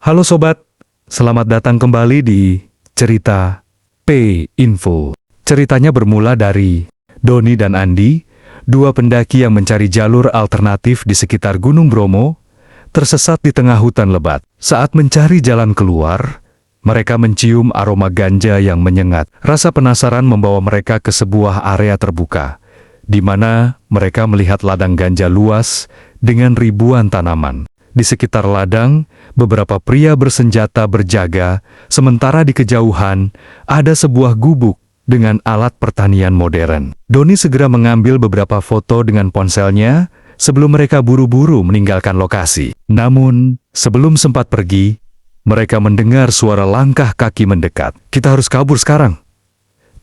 Halo sobat, selamat datang kembali di Cerita P-Info. Ceritanya bermula dari Doni dan Andi, dua pendaki yang mencari jalur alternatif di sekitar Gunung Bromo, tersesat di tengah hutan lebat. Saat mencari jalan keluar, mereka mencium aroma ganja yang menyengat. Rasa penasaran membawa mereka ke sebuah area terbuka, di mana mereka melihat ladang ganja luas dengan ribuan tanaman. Di sekitar ladang, beberapa pria bersenjata berjaga, sementara di kejauhan ada sebuah gubuk dengan alat pertanian modern. Doni segera mengambil beberapa foto dengan ponselnya sebelum mereka buru-buru meninggalkan lokasi. Namun, sebelum sempat pergi, mereka mendengar suara langkah kaki mendekat. "Kita harus kabur sekarang,"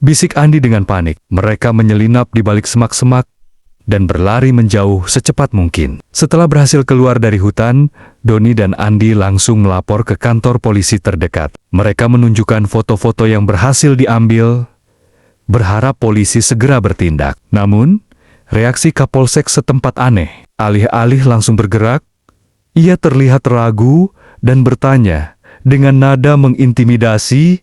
bisik Andi dengan panik. Mereka menyelinap di balik semak-semak dan berlari menjauh secepat mungkin. Setelah berhasil keluar dari hutan, Doni dan Andi langsung melapor ke kantor polisi terdekat. Mereka menunjukkan foto-foto yang berhasil diambil, berharap polisi segera bertindak. Namun, reaksi Kapolsek setempat aneh. Alih-alih langsung bergerak, ia terlihat ragu dan bertanya dengan nada mengintimidasi,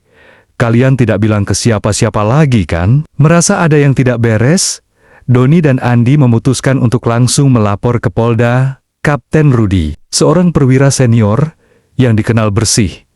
"Kalian tidak bilang ke siapa-siapa lagi kan?" Merasa ada yang tidak beres, Doni dan Andi memutuskan untuk langsung melapor ke Polda. Kapten Rudi, seorang perwira senior yang dikenal bersih,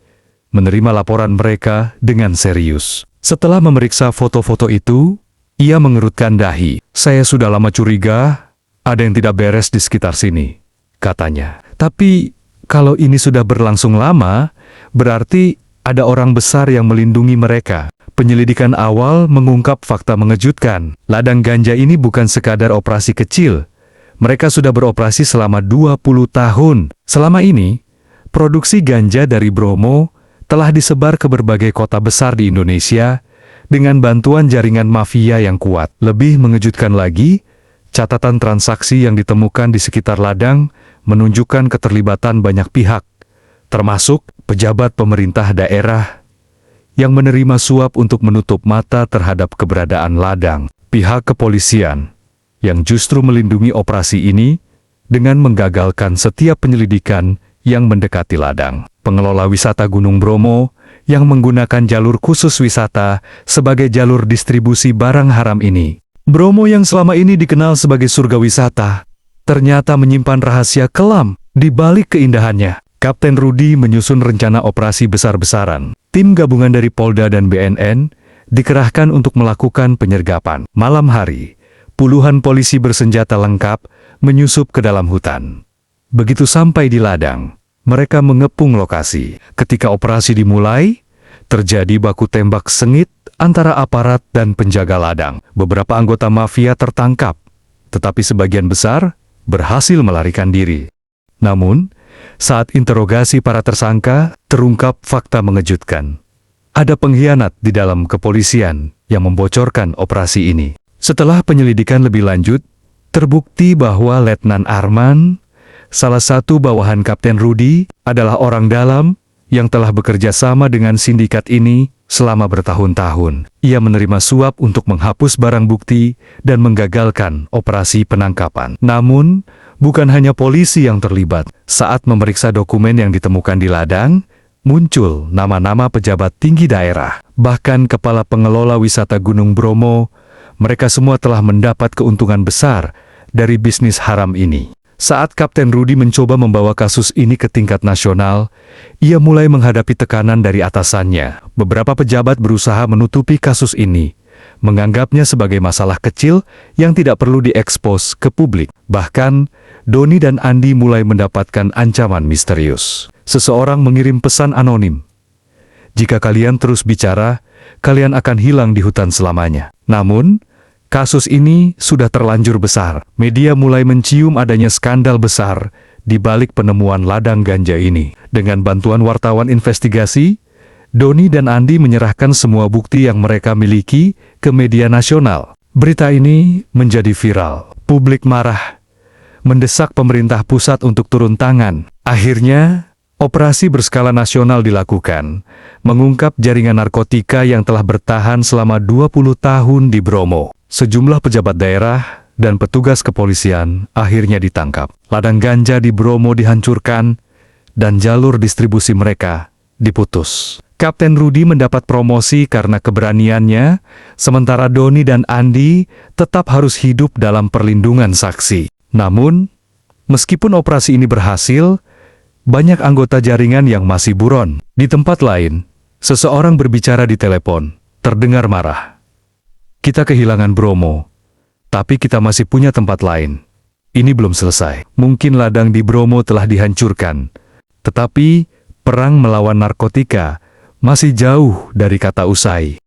menerima laporan mereka dengan serius. Setelah memeriksa foto-foto itu, ia mengerutkan dahi. "Saya sudah lama curiga, ada yang tidak beres di sekitar sini," katanya. "Tapi, kalau ini sudah berlangsung lama, berarti ada orang besar yang melindungi mereka." Penyelidikan awal mengungkap fakta mengejutkan. Ladang ganja ini bukan sekadar operasi kecil. Mereka sudah beroperasi selama 20 tahun. Selama ini, produksi ganja dari Bromo telah disebar ke berbagai kota besar di Indonesia dengan bantuan jaringan mafia yang kuat. Lebih mengejutkan lagi, catatan transaksi yang ditemukan di sekitar ladang menunjukkan keterlibatan banyak pihak, termasuk pejabat pemerintah daerah yang menerima suap untuk menutup mata terhadap keberadaan ladang. Pihak kepolisian yang justru melindungi operasi ini dengan menggagalkan setiap penyelidikan yang mendekati ladang. Pengelola wisata Gunung Bromo yang menggunakan jalur khusus wisata sebagai jalur distribusi barang haram ini. Bromo yang selama ini dikenal sebagai surga wisata, ternyata menyimpan rahasia kelam di balik keindahannya. Kapten Rudi menyusun rencana operasi besar-besaran. Tim gabungan dari Polda dan BNN dikerahkan untuk melakukan penyergapan. Malam hari, puluhan polisi bersenjata lengkap menyusup ke dalam hutan. Begitu sampai di ladang, mereka mengepung lokasi. Ketika operasi dimulai, terjadi baku tembak sengit antara aparat dan penjaga ladang. Beberapa anggota mafia tertangkap, tetapi sebagian besar berhasil melarikan diri. Namun, saat interogasi para tersangka, terungkap fakta mengejutkan. Ada pengkhianat di dalam kepolisian yang membocorkan operasi ini. Setelah penyelidikan lebih lanjut, terbukti bahwa Letnan Arman, salah satu bawahan Kapten Rudi, adalah orang dalam yang telah bekerja sama dengan sindikat ini selama bertahun-tahun. Ia menerima suap untuk menghapus barang bukti dan menggagalkan operasi penangkapan. Namun, bukan hanya polisi yang terlibat. Saat memeriksa dokumen yang ditemukan di ladang, muncul nama-nama pejabat tinggi daerah. Bahkan kepala pengelola wisata Gunung Bromo, mereka semua telah mendapat keuntungan besar dari bisnis haram ini. Saat Kapten Rudi mencoba membawa kasus ini ke tingkat nasional, ia mulai menghadapi tekanan dari atasannya. Beberapa pejabat berusaha menutupi kasus ini, menganggapnya sebagai masalah kecil yang tidak perlu diekspos ke publik. Bahkan, Doni dan Andi mulai mendapatkan ancaman misterius. Seseorang mengirim pesan anonim. "Jika kalian terus bicara, kalian akan hilang di hutan selamanya." Namun, kasus ini sudah terlanjur besar. Media mulai mencium adanya skandal besar di balik penemuan ladang ganja ini. Dengan bantuan wartawan investigasi, Doni dan Andi menyerahkan semua bukti yang mereka miliki ke media nasional. Berita ini menjadi viral. Publik marah, mendesak pemerintah pusat untuk turun tangan. Akhirnya, operasi berskala nasional dilakukan, mengungkap jaringan narkotika yang telah bertahan selama 20 tahun di Bromo. Sejumlah pejabat daerah dan petugas kepolisian akhirnya ditangkap. Ladang ganja di Bromo dihancurkan dan jalur distribusi mereka diputus. Kapten Rudy mendapat promosi karena keberaniannya, sementara Doni dan Andi tetap harus hidup dalam perlindungan saksi. Namun, meskipun operasi ini berhasil, banyak anggota jaringan yang masih buron. Di tempat lain, seseorang berbicara di telepon, terdengar marah. "Kita kehilangan Bromo, tapi kita masih punya tempat lain. Ini belum selesai. Mungkin ladang di Bromo telah dihancurkan, tetapi perang melawan narkotika masih jauh dari kata usai."